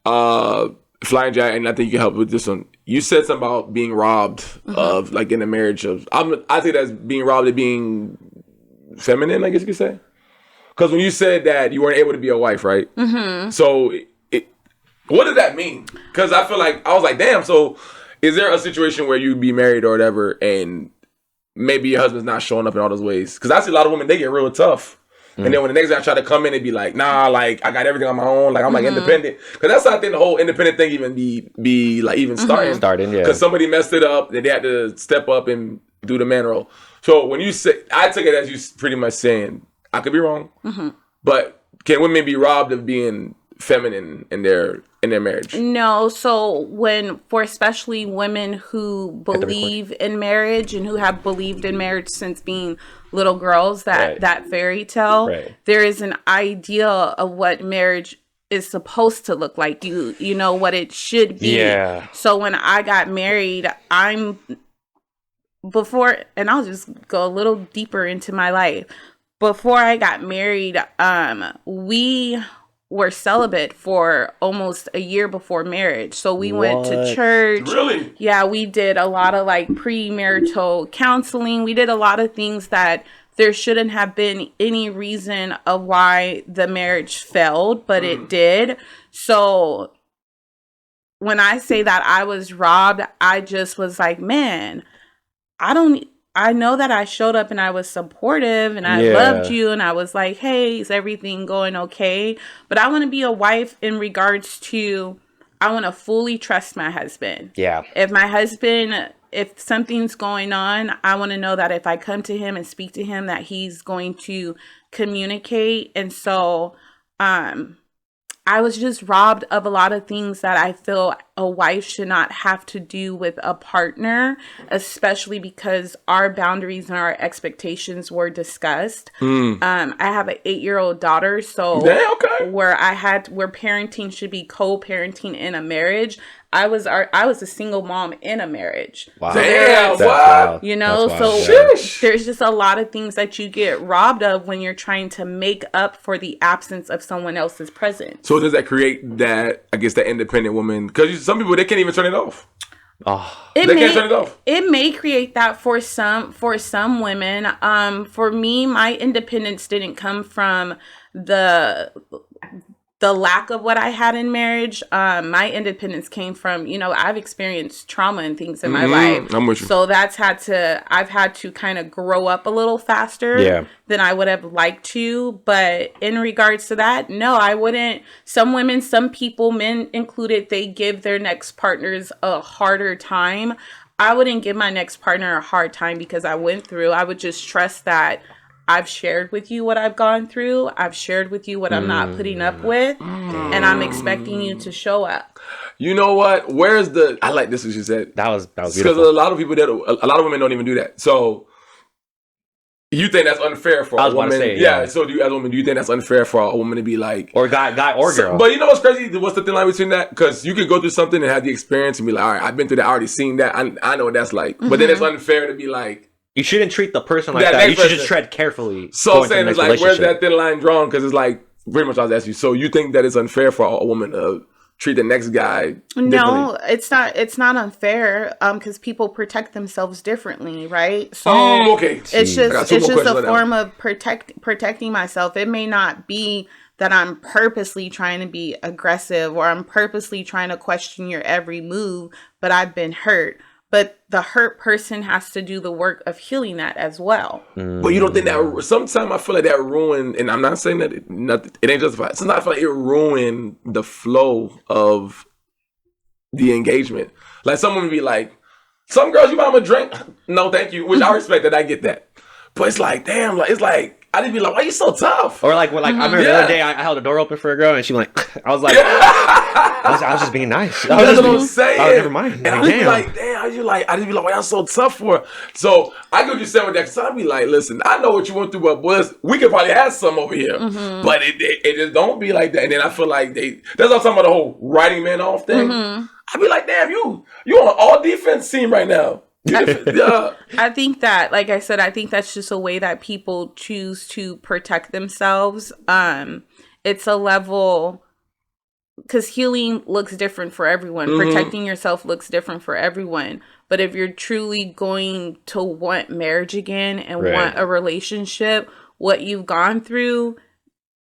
Flying Jack, and I think you can help with this one. You said something about being robbed of like in a marriage of I think that's being robbed of being feminine, I guess you could say. Because when you said that you weren't able to be a wife, right? So what does that mean? Because I feel like, I was like, damn, so is there a situation where you'd be married or whatever and maybe your husband's not showing up in all those ways? Because I see a lot of women, they get real tough. And then when the next guy try to come in and be like, nah, like, I got everything on my own. Like, I'm like independent. Because that's how I think the whole independent thing even be like even starting. Starting, yeah. Because somebody messed it up and they had to step up and do the man role. So when you say, I took it as you pretty much saying, I could be wrong, but can women be robbed of being feminine in their marriage? No. So for especially women who believe in marriage and who have believed in marriage since being little girls, that fairy tale, there is an idea of what marriage is supposed to look like. You know what it should be. Yeah. So when I got married, and I'll just go a little deeper into my life. Before I got married, we were celibate for almost a year before marriage. So we went to church. Really? Yeah, we did a lot of like premarital counseling. We did a lot of things that there shouldn't have been any reason of why the marriage failed, but it did. So when I say that I was robbed, I just was like, man, I know that I showed up and I was supportive and I loved you and I was like, hey, is everything going okay? But I want to be a wife in regards to, I want to fully trust my husband. Yeah. If something's going on, I want to know that if I come to him and speak to him, that he's going to communicate. And so, I was just robbed of a lot of things that I feel a wife should not have to do with a partner, especially because our boundaries and our expectations were discussed. I have an 8-year-old daughter, so where parenting should be co-parenting in a marriage. I was a single mom in a marriage. Wow. Damn, wow. You know, so there's just a lot of things that you get robbed of when you're trying to make up for the absence of someone else's presence. So does that create that, I guess, that independent woman? Because some people, they can't even turn it off. They can't turn it off. It may create that for some women. For me, my independence didn't come from the lack of what I had in marriage. My independence came from, I've experienced trauma and things in my life. I'm with you. So I've had to kind of grow up a little faster than I would have liked to. But in regards to that, no, I wouldn't. Some women, some people, men included, they give their next partners a harder time. I wouldn't give my next partner a hard time because I went through. I would just trust that I've shared with you what I've gone through. I've shared with you what I'm not putting up with. And I'm expecting you to show up. You know what? I like this, what you said. That was beautiful. Because a lot of women don't even do that. So you think that's unfair for a woman? So as a woman, do you think that's unfair for a woman to be like, or guy or girl? But you know what's crazy? What's the thin line between that? Because you could go through something and have the experience and be like, all right, I've been through that. I already seen that. I know what that's like. But then it's unfair to be like, you shouldn't treat the person like that. You should just tread carefully. So saying it's like, where's that thin line drawn? Because it's like, pretty much I was asking you. So you think that it's unfair for a woman to treat the next guy No, it's not unfair because people protect themselves differently, right? So okay. It's I got just two more questions a on that. form of protecting myself. It may not be that I'm purposely trying to be aggressive or I'm purposely trying to question your every move, but I've been hurt. But the hurt person has to do the work of healing that as well. But you don't think that sometimes I feel like that ruined, and I'm not saying that it ain't justified. Sometimes I feel like it ruined the flow of the engagement. Like someone would be like, some girls, you buy them a drink? No, thank you. Which I respect that. I get that. But it's like, damn, like it's like, I didn't be like, why you so tough? Or like, I remember the other day I held the door open for a girl and she went, I was like, I was just being nice. That's what I'm saying. Oh, never mind. And I was like, damn, I just be like, why y'all so tough for? So I get what you're saying with that. Because I'd be like, listen, I know what you went through, but boys, we could probably have some over here. But it just don't be like that. And then I feel like that's what I'm talking about, the whole writing men off thing. I'd be like, damn, you on all defense team right now. I think that, like I said, I think that's just a way that people choose to protect themselves. It's a level, because healing looks different for everyone. Protecting yourself looks different for everyone. But if you're truly going to want marriage again and want a relationship, what you've gone through,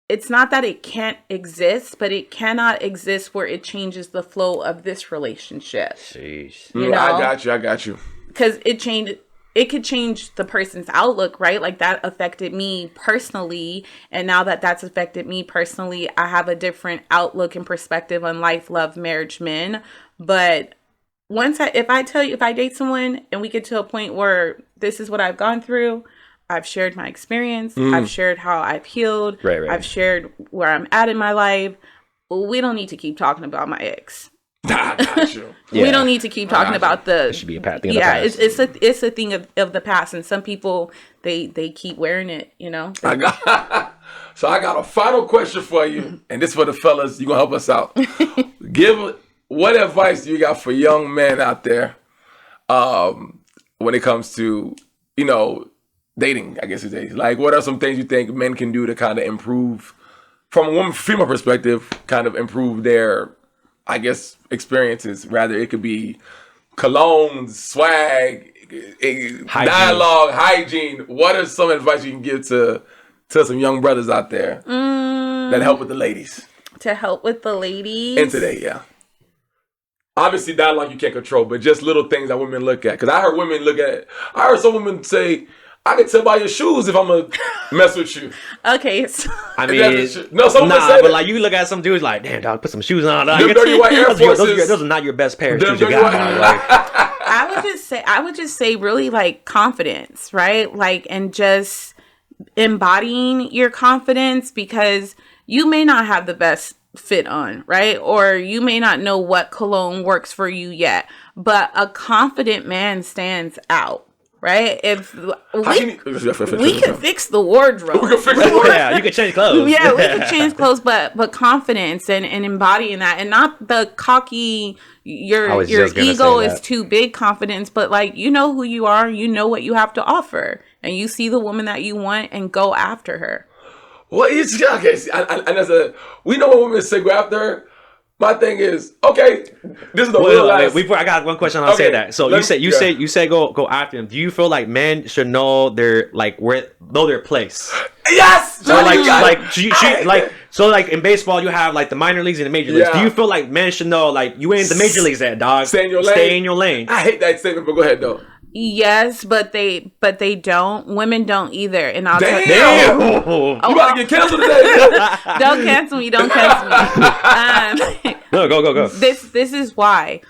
it's not that it can't exist, but it cannot exist where it changes the flow of this relationship. Jeez. You know? I got you. Because it could change the person's outlook, right? Like that affected me personally. And now that that's affected me personally, I have a different outlook and perspective on life, love, marriage, men. But if I date someone and we get to a point where this is what I've gone through, I've shared my experience, I've shared how I've healed, I've shared where I'm at in my life. We don't need to keep talking about my ex. Got you. We don't need to keep talking about the. It should be a thing of the past. It's a thing of the past, and some people they keep wearing it. You know. So I got a final question for you, and this for the fellas. You gonna help us out? What advice do you got for young men out there, when it comes to dating? I guess it's dating. Like, what are some things you think men can do to kind of improve, from a female perspective, kind of improve their, I guess, experiences? Rather, it could be cologne, swag, dialogue, hygiene. What are some advice you can give to some young brothers out there that help with the ladies? To help with the ladies? And today, yeah. Obviously, dialogue you can't control, but just little things that women look at. Because I heard some women say, I can tell by your shoes if I'm gonna mess with you. Okay, so I mean, some women say but that. like you look at some dudes like, damn dog, put some shoes on. Them dirty white Air Forces. Those are not your best pair of Them shoes you dirty got. white- Like, I would just say really like confidence, right? Like, and just embodying your confidence, because you may not have the best fit on, right? Or you may not know what cologne works for you yet, but a confident man stands out. Right? If we can fix the wardrobe. We can fix the wardrobe. yeah, you can change clothes. Yeah, we can change clothes, but confidence and embodying that, and not the cocky, your ego is too big confidence, but like, you know who you are, you know what you have to offer, and you see the woman that you want and go after her. Well, it's okay. We know what women say go after her. My thing is, okay, this is the real life. I got one question. I'll say that. So you say go after him. Do you feel like men should know their place? Yes. So in baseball you have like the minor leagues and the major leagues. Do you feel like men should know like you ain't the major leagues at, dog? Stay in your lane. I hate that statement, but go ahead though. Yes, but they don't. Women don't either. And I'll tell you. Damn. You about to get canceled today. Don't cancel me. Don't cancel me. No, go. This is why.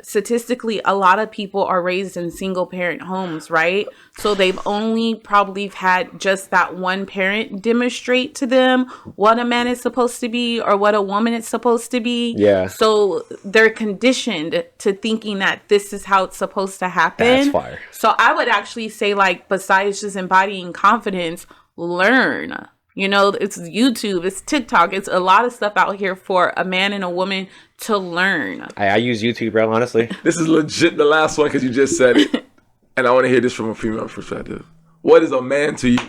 Statistically, a lot of people are raised in single parent homes, right? So they've only probably had just that one parent demonstrate to them what a man is supposed to be or what a woman is supposed to be. Yeah. So they're conditioned to thinking that this is how it's supposed to happen. That's fire. So I would actually say, like, besides just embodying confidence, learn. You know, it's YouTube, it's TikTok, it's a lot of stuff out here for a man and a woman to learn. I use YouTube, bro, honestly. This is legit the last one because you just said it. And I want to hear this from a female perspective. What is a man to you?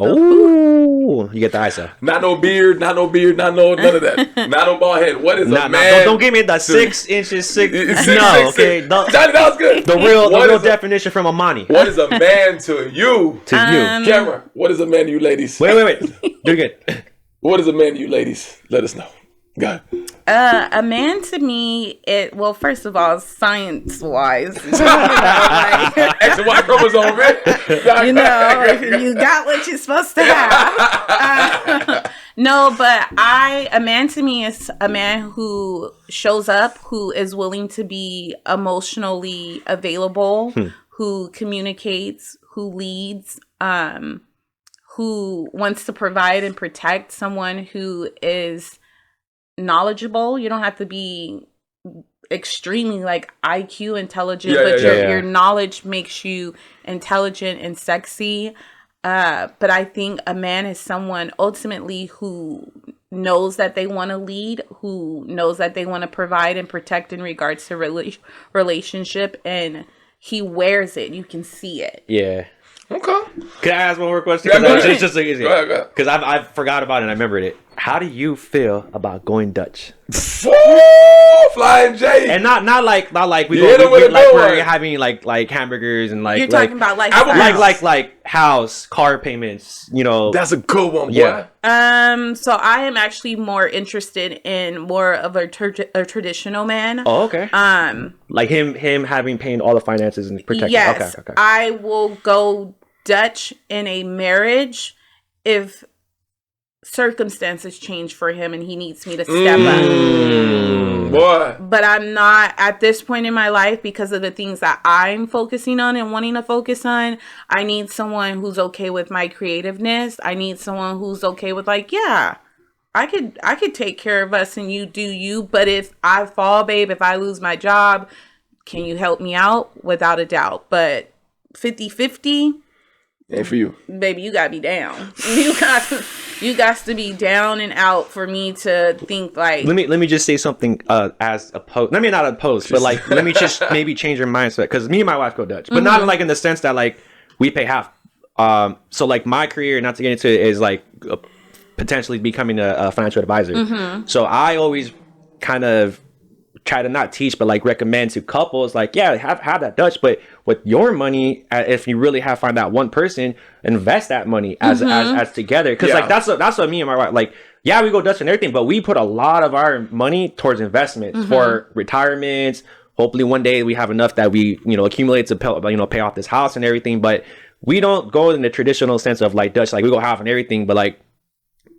Oh, you get the ISO. Not no beard, not none of that. Not no bald head. What is a man? Don't give me the 6 inches, six. Six, No, six, okay. six. Johnny, that was good. The real definition from Amani. What is a man to you? To you. Camera, what is a man to you ladies? Wait. Do it good. What is a man to you ladies? Let us know. Go ahead. A man to me, first of all, science-wise, X and Y chromosome, man. you got what you're supposed to have. No, but a man to me is a man who shows up, who is willing to be emotionally available, who communicates, who leads, who wants to provide and protect, someone who is knowledgeable. You don't have to be extremely like IQ intelligent, but your knowledge makes you intelligent and sexy. But I think a man is someone ultimately who knows that they want to lead, who knows that they want to provide and protect in regards to relationship, and he wears it. You can see it. Yeah. Okay. Can I ask one more question? Yeah, go ahead. It's just like, Go ahead. because I forgot about it and I remembered it. How do you feel about going Dutch? Flying J. And not like we hit him with a good we're one. having like hamburgers and like You're talking about like house, car payments, That's a good one, boy. Yeah. So I am actually more interested in more of a traditional man. Oh, okay. Like him having paid all the finances and protection. Yes. Okay. I will go Dutch in a marriage if circumstances change for him and he needs me to step up. Boy. But I'm not at this point in my life, because of the things that I'm focusing on and wanting to focus on. I need someone who's okay with my creativeness. I need someone who's okay with I could take care of us and you do you. But if I fall, babe, if I lose my job, can you help me out? Without a doubt. But 50-50, ain't for you, baby. You gotta be down. You got to be down and out for me to think like. Let me just say something as opposed. I mean, not opposed, but like let me just maybe change your mindset, because me and my wife go Dutch, but not like in the sense that like we pay half. So like my career, not to get into it, is like potentially becoming a financial advisor. So I always kind of try to not teach, but like recommend to couples, like, yeah, have that Dutch, but with your money, if you really find that one person, invest that money as together. Because like that's what me and my wife, like, yeah, we go Dutch and everything, but we put a lot of our money towards investments for retirements. Hopefully one day we have enough that we accumulate to pay off this house and everything. But we don't go in the traditional sense of like Dutch, like we go half and everything, but like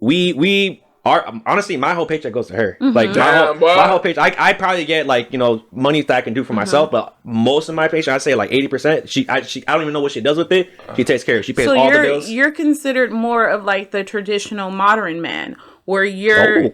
we honestly, my whole paycheck goes to her. Like my whole paycheck, I probably get like money that I can do for myself, but most of my paycheck, I'd say like 80%. She I don't even know what she does with it. She takes care of it. She pays all the bills. You're considered more of like the traditional modern man, where you're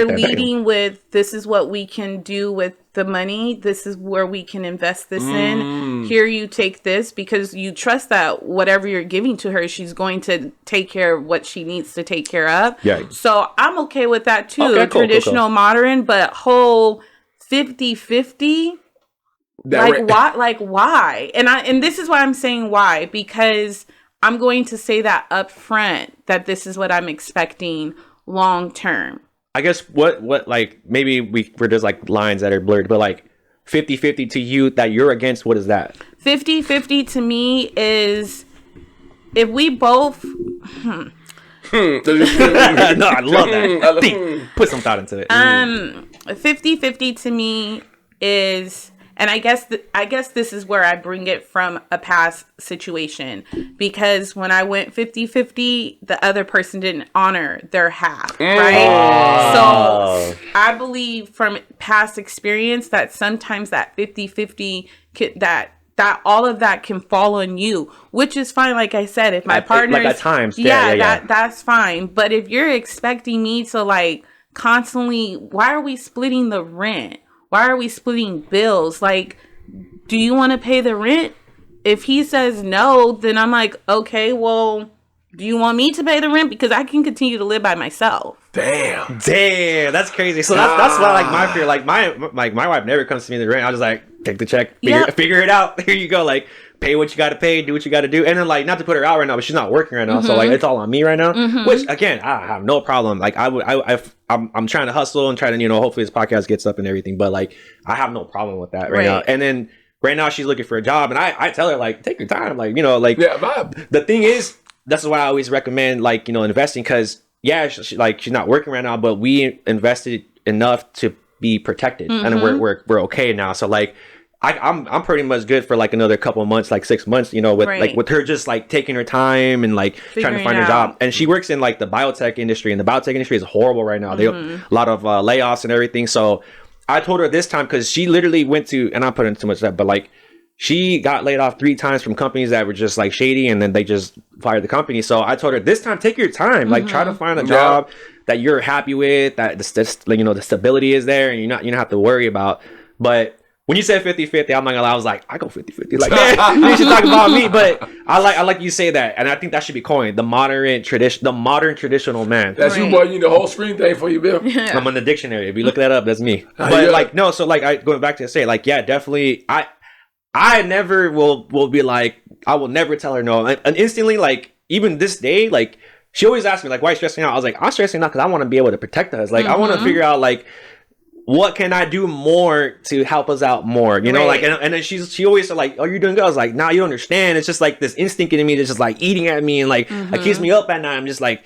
leading with, this is what we can do with the money, this is where we can invest this in. Here, you take this, because you trust that whatever you're giving to her, she's going to take care of what she needs to take care of. Yeah. So I'm okay with that too. Okay, Traditional, modern, but whole 50-50. Why? And this is why I'm saying why, because I'm going to say that up front, that this is what I'm expecting long term. I guess what like maybe we're just like lines that are blurred, but like 50-50 to you that you're against, what is that? 50-50 to me is if we both No, I love that. Put some thought into it. 50-50 to me is, and I guess this is where I bring it from a past situation, because when I went 50-50, the other person didn't honor their half, right? So I believe from past experience that sometimes that 50-50 that all of that can fall on you, which is fine. Like I said, if my partner, like at times, that's fine. But if you're expecting me to like constantly, why are we splitting the rent? Why are we splitting bills? Like, do you want to pay the rent? If he says no, then I'm like, okay, well, Do you want me to pay the rent? Because I can continue to live by myself. Damn, that's crazy. So that's why, like, my fear, like my wife never comes to me the rent. I was like, take the check, figure it out. Here you go. Like, pay what you got to pay, do what you got to do, and then, like, not to put her out right now, but she's not working right now, so, like, it's all on me right now. Which, again, I have no problem. Like, I'm trying to hustle and trying to, hopefully this podcast gets up and everything, but, like, I have no problem with that right now. And then right now she's looking for a job, and I tell her, like, take your time, like, like, the thing is, that's why I always recommend, like, investing, because she's not working right now, but we invested enough to be protected, and we're okay now. So, like, I'm pretty much good for, like, another couple of months, like 6 months, with like with her just, like, taking her time and, like, trying to find her job. And she works in, like, the biotech industry, and the biotech industry is horrible right now. They have a lot of layoffs and everything. So I told her this time, because she literally went to, and I'm putting too much of that, but, like, she got laid off 3 times from companies that were just, like, shady, and then they just fired the company. So I told her this time, take your time, like, try to find a job that you're happy with, that the stability is there, and you don't have to worry about. But when you said 50-50, I'm not gonna lie, I was like, I go 50-50. Like, man, you should talk about me. But I like you say that, and I think that should be coined, the modern traditional man. That's you, boy. You need the whole screen thing for you, Bill. Yeah. I'm in the dictionary. If you look that up, that's me. But like, no, so, like, going back to say, like, yeah, definitely, I never will be like, I will never tell her no. And instantly, like, even this day, like, she always asks me, like, why are you stressing out? I was like, I'm stressing out because I want to be able to protect us. Like, I want to figure out, like, what can I do more to help us out more? Like, and then she always said, like, oh, you're doing good. I was like, nah, you don't understand. It's just, like, this instinct in me that's just, like, eating at me, and, like, it keeps me up at night. I'm just like,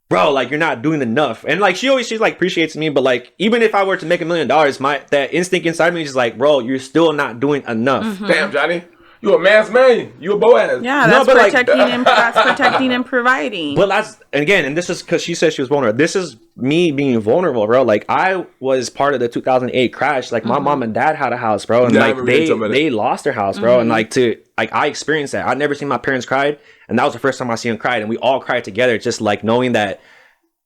bro, like, you're not doing enough. And, like, she's like, appreciates me, but, like, even if I were to make $1 million, that instinct inside me is just like, bro, you're still not doing enough. Damn, Johnny. You a man's man. You a Boaz. Yeah, that's protecting and providing. But and this is because she said she was vulnerable. This is me being vulnerable, bro. Like, I was part of the 2008 crash. Like, my mom and dad had a house, bro, and like they lost their house, bro. And like I experienced that. I'd never seen my parents cried, and that was the first time I seen them cried, and we all cried together, just, like, knowing that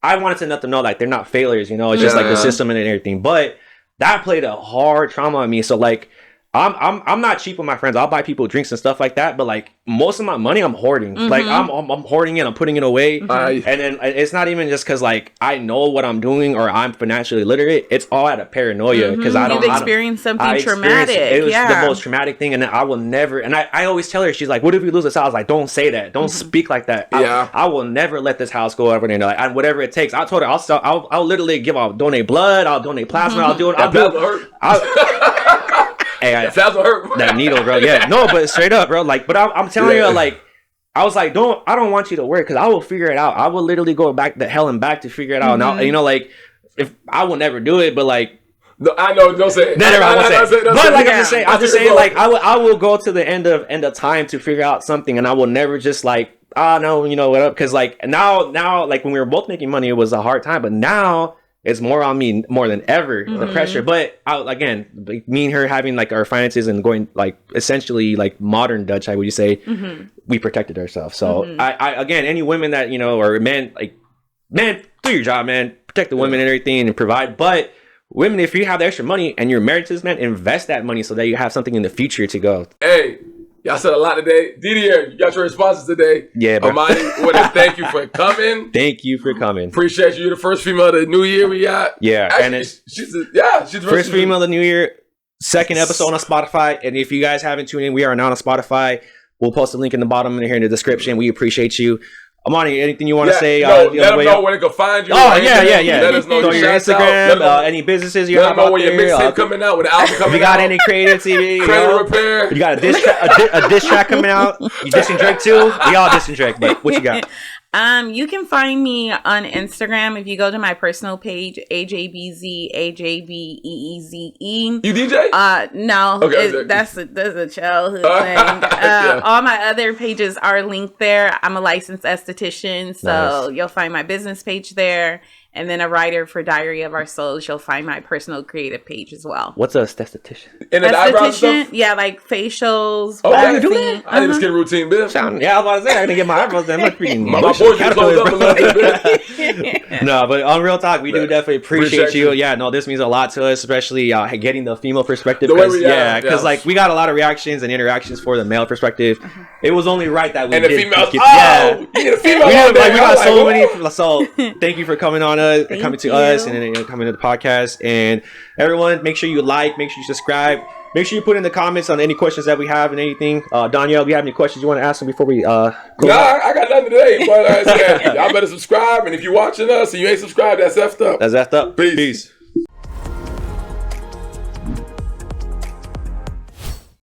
I wanted to let them know, like, they're not failures, it's just like the system and everything. But that played a hard trauma on me. So, like, I'm not cheap with my friends. I'll buy people drinks and stuff like that, but, like, most of my money I'm hoarding. Like, I'm hoarding it, I'm putting it away. And then it's not even just because, like, I know what I'm doing or I'm financially literate. It's all out of paranoia because You've experienced something traumatic. It was the most traumatic thing, and I will never. And I always tell her, she's like, "What if we lose this house?" I was like, "Don't say that. Don't speak like that. I will never let this house go over there. Like, whatever it takes." I told her, I'll literally donate blood. I'll donate plasma. I'll do it. Hey, that hurt. That needle, bro. Yeah, no, but straight up, bro. Like, but I'm telling you, like, I was like, I don't want you to worry, because I will figure it out. I will literally go back to hell and back to figure it out. Now, like, if I will never do it, but, like, no, I know, don't say it. But like, I'm just saying, like, I will go to the end of time to figure out something, and I will never just, like, no, what up? Because, like, now, like, when we were both making money, it was a hard time, but now it's more on me more than ever, the pressure. But again, like, me and her having, like, our finances and going, like, essentially, like, modern Dutch, how would you say, we protected ourselves. So I again, any women that, or men, like, man, do your job, man, protect the women and everything and provide. But women, if you have the extra money and you're married to this man, invest that money so that you have something in the future to go. Hey, y'all said a lot today. Didier, you got your responses today. Yeah, bro. Amani, thank you for coming. Thank you for coming. Appreciate you. You're the first female of the new year we got. Yeah. Actually, and she's the first female of the new year. Second episode on Spotify. And if you guys haven't tuned in, we are now on Spotify. We'll post a link in the bottom here in the description. We appreciate you. Amani, anything you want to say? Let them know where they can find you. Oh, yeah. Let us know your Instagram, any businesses you have out there. Let them know when your mixtape coming out, when the album coming out. If you got any creative TV, credit repair. You got a diss track coming out. You dissing Drake too? We all dissing Drake, but what you got? You can find me on Instagram if you go to my personal page, AJBZ, AJBEEZE. You DJ? No. Okay, that's a childhood thing. All my other pages are linked there. I'm a licensed esthetician, so you'll find my business page there. and then a writer for Diary of Our Souls. You'll find my personal creative page as well. What's a esthetician? And then eyebrows stuff? Yeah, like facials. Oh, I do that? I need a skin routine, bitch. Yeah, I was about to say, I gotta get my eyebrows done. I'm like freaking My boys just closed up a little bit, bitch. No, but on real talk, we do definitely appreciate you. Yeah, no, this means a lot to us, especially getting the female perspective. Because like we got a lot of reactions and interactions for the male perspective. It was only right that we and the did females. you need a female. we got so many. So thank you for coming on us, coming to us, and then coming to the podcast. And everyone, make sure you like, make sure you subscribe. Make sure you put in the comments on any questions that we have and anything. Danielle, do you have any questions you want to ask them before we go? I got nothing today. But like I said, y'all better subscribe. And if you're watching us and you ain't subscribed, that's effed up. That's effed up. Peace.